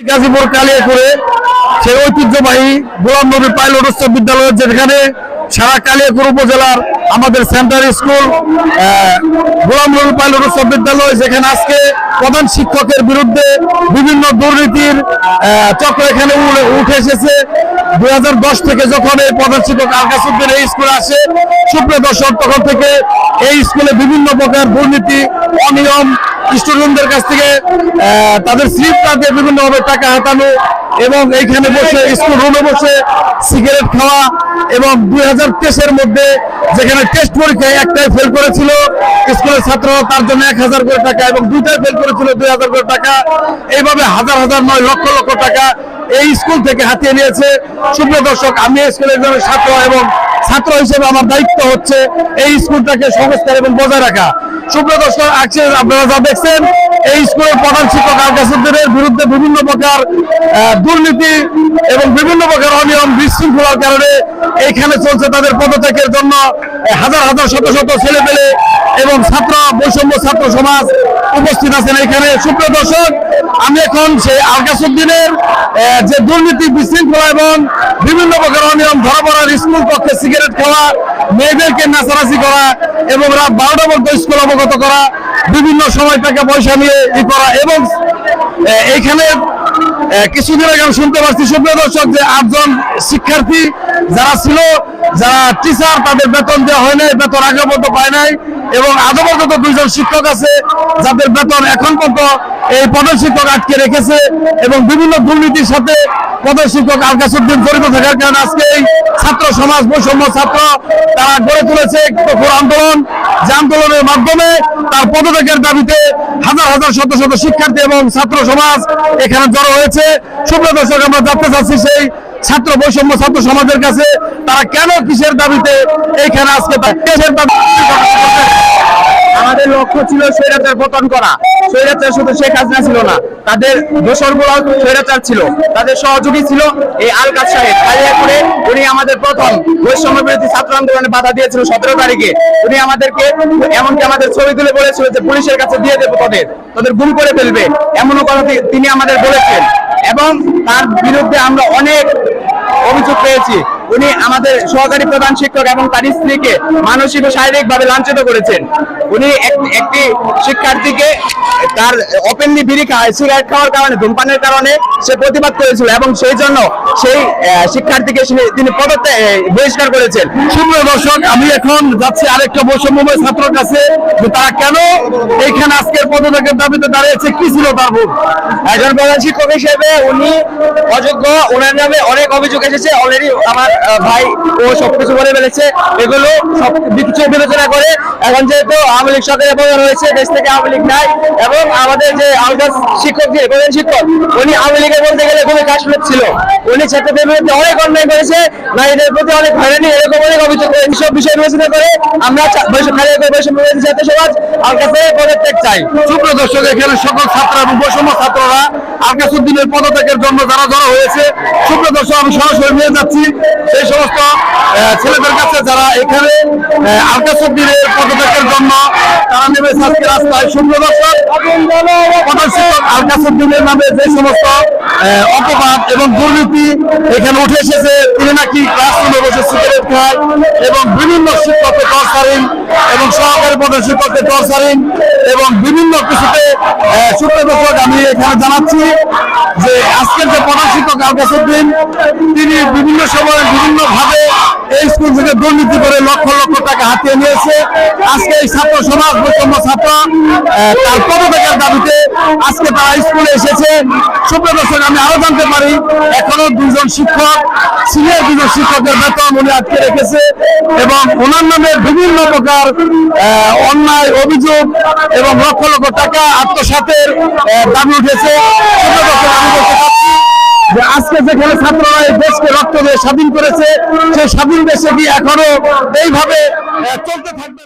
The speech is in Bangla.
গাজীপুর কালিয়াকুড়ে সেই ঐতিহ্যবাহী গোলাম নবী পাইলট উচ্চ বিদ্যালয়, যেখানে সারা কালিয়াকুড় উপজেলার আমাদের centre school Ghulam Nabi pilot উচ্চ বিদ্যালয়, যেখানে আজকে প্রধান শিক্ষকের বিরুদ্ধে বিভিন্ন দুর্নীতির চক্র এখানে উঠে এসেছে। 2010 থেকে যখন এই প্রধান শিক্ষক আলকাস উদ্দিন এই স্কুলে আসে, সুপ্রিয় দর্শক, তখন থেকে এই স্কুলে বিভিন্ন প্রকার দুর্নীতি, অনিয়ম, স্টুডেন্টদের কাছ থেকে তাদের স্লিপ কাটে বিভিন্নভাবে টাকা হাতানো এবং এইখানে বসে স্কুল রুমে বসে সিগারেট খাওয়া এবং 2023-এর মধ্যে যেখানে টেস্ট পরীক্ষায় একটাই ফেল করেছিল স্কুলের ছাত্র, তার জন্য 1000 করে টাকা এবং দুইটাই ফেল করেছিল 2000 করে টাকা, এইভাবে হাজার হাজার নয় লক্ষ লক্ষ টাকা এই স্কুল থেকে হাতিয়ে নিয়েছে। সুপ্রিয় দর্শক, আমি স্কুলের একজন ছাত্র এবং ছাত্র হিসেবে আমার দায়িত্ব হচ্ছে এই স্কুলটাকে সংস্কার এবং বজায় রাখা। সুপ্রিয় দর্শক, আজকে আপনারা যা দেখছেন এই স্কুলের প্রধান শিক্ষক আলকাস উদ্দিনের বিরুদ্ধে বিভিন্ন প্রকার দুর্নীতি এবং বিভিন্ন প্রকার অনিয়ম, বিশৃঙ্খলার কারণে এইখানে চলছে তাদের পদত্যাগের জন্য হাজার হাজার শত শত ছেলে পেলে এবং ছাত্র বৈষম্য ছাত্র সমাজ উপস্থিত আছেন এখানে। সুপ্রিয় দর্শক, আমি এখন সেই আলকাস উদ্দিনের যে দুর্নীতি, বিশৃঙ্খলা এবং বিভিন্ন প্রকার অনিয়ম ধরা পড়ার, স্কুল কক্ষে সিগারেট খাওয়া, মেয়েদেরকে নাচানাচি করা এবং রাত 12টা পর্যন্ত স্কুল অবগত করা, বিভিন্ন সময় টাকা পয়সা নিয়ে করা এবং এইখানে কিছুদিন আগে আমি শুনতে পাচ্ছি সুপ্রিয় দর্শক যে 8 জন শিক্ষার্থী যারা ছিল, যারা টিচার, তাদের বেতন দেওয়া হয় নাই, বেতন আগে পর্যন্ত পায় নাই এবং আজও পর্যন্ত 2 জন শিক্ষক আছে যাদের বেতন এখন পর্যন্ত এই প্রধান শিক্ষক আটকে রেখেছে এবং বিভিন্ন দুর্নীতির সাথে প্রধান শিক্ষক আলকাস উদ্দিন জড়িত থাকার কারণে আজকে এই ছাত্র সমাজ, বৈষম্য ছাত্র, তারা গড়ে তুলেছে কঠোর আন্দোলন, যে আন্দোলনের মাধ্যমে তার পদত্যাগের দাবিতে হাজার হাজার শত শত শিক্ষার্থী এবং ছাত্র সমাজ এখানে জড়ো হয়েছে। সুপ্রিয় দর্শক, আমরা জানতে চাচ্ছি সেই ছাত্র বৈষম্য ছাত্র সমাজের কাছে তারা কেন কিসের দাবিতে এইখানে আজকে আমাদের লক্ষ্য ছিল স্বৈরাচার পতন করা। স্বৈরাচার শুধু শেখ হাসিনা ছিল না, তাদের দোসরগুলো স্বৈরাচার ছিল, তাদের সহযোগী ছিল এই আলকাস সাহেব কালিয়াকুড়ে। উনি আমাদের প্রথম বৈষম্য বিরোধী ছাত্র আন্দোলনে বাধা দিয়েছিল 17 তারিখে। উনি আমাদেরকে এমনকি আমাদের ছবি তুলে বলেছিল যে পুলিশের কাছে দিয়ে দেবো, তাদের গুম করে ফেলবে, এমনও কথা তিনি আমাদের বলেছেন এবং তার বিরুদ্ধে আমরা অনেক অভিযোগ পেয়েছি। উনি আমাদের সহকারী প্রধান শিক্ষক এবং তার স্ত্রীকে মানসিক ও শারীরিক ভাবে লাঞ্ছিত করেছেন। উনি একটি শিক্ষার্থীকে তার ওপেনলি বিড়ি খায়, সিগারেট খাওয়ার কারণে, ধূমপানের কারণে সে প্রতিবাদ করেছিল এবং সেই জন্য সেই শিক্ষার্থীকে তিনি বহিষ্কার করেছেন। সুপ্রিয় দর্শক, আমি এখন যাচ্ছি আরেকটা বৈষম্যময় ছাত্রের কাছে যে তারা কেন এইখানে আজকের পদত্যাগের দাবিতে দাঁড়িয়েছে, কি ছিল তার ভুল। একজন প্রধান শিক্ষক হিসেবে উনি অযোগ্য, ওনার নামে অনেক অভিযোগ এসেছে অলরেডি। আমার ভাই ও সবকিছু বলে ফেলেছে, এগুলো সব কিছু বিবেচনা করে এখন যেহেতু আওয়ামী লীগ সরকারের প্রধান হয়েছে, দেশ থেকে আওয়ামী লীগ নাই এবং আমাদের যে আলকাস শিক্ষক, যে প্রধান শিক্ষক, উনি আওয়ামী লীগের বলতে গেলে খুবই কাশ্মীর ছিল। উনি ছাত্রদের বিরুদ্ধে অনেক অন্যায় করেছে, নারীদের প্রতি অনেক হয়রানি, এরকম অনেক অভিযোগ করে। এইসব বিষয় বিবেচনা করে আমরা বৈষম্য ছাত্র সমাজ আলকাসের পদত্যাগ চাই। সুপ্রিয় দর্শক, এখানে সকল ছাত্র এবং বৈষম্য ছাত্ররা আলকাস উদ্দিনের পদত্যাগের জন্য যারা জড়ো হয়েছে, সুপ্রিয় দর্শক, আমি সরাসরি নিয়ে যাচ্ছি সেই সমস্ত ছেলেদের কাছে যারা এখানে আলকাস উদ্দিনের পদত্যাগের জন্য তারা নেমেছে আজকে রাস্তায়। সুপ্রিয় দর্শক, প্রধান শিক্ষক আলকাস উদ্দিনের নামে যে সমস্ত অপবাদ এবং দুর্নীতি এখানে উঠে এসেছে, তিনি নাকি ক্লাসরুমে বসে সিগারেট খায় এবং বিভিন্ন শিক্ষককে টর্চারিং এবং সহকারী প্রধান শিক্ষককে টর্চারিং এবং বিভিন্ন কিছুতে। সুপ্রিয় দর্শক, আমি এখানে জানাচ্ছি যে আজকের যে প্রধান শিক্ষক আলকাস উদ্দিন, তিনি বিভিন্ন সময় বিভিন্ন ভাবে এই স্কুল থেকে দুর্নীতি করে লক্ষ লক্ষ টাকা হাতিয়ে নিয়েছে। আজকে এই ছাত্র সমাজ, বৈষম্য ছাত্র, তার পদত্যাগের দাবিতে আজকে তারা স্কুলে এসেছে। সুপ্রিয় দর্শক, আমি আরো জানতে পারি এখনো 2 জন শিক্ষক, সিনিয়র 2 জন শিক্ষকের বেতন উনি আটকে রেখেছে এবং ওনার নামে বিভিন্ন প্রকার অন্যায় অভিযোগ এবং লক্ষ লক্ষ টাকা আত্মসাতের দাবি উঠেছে। সুপ্রিয় দর্শক, আমি বলতে চাচ্ছি যে আজকে যেখানে ছাত্ররা এই দেশকে রক্ত দিয়ে স্বাধীন করেছে, সেই স্বাধীন দেশে কি এখনো এইভাবে চলতে থাকবে?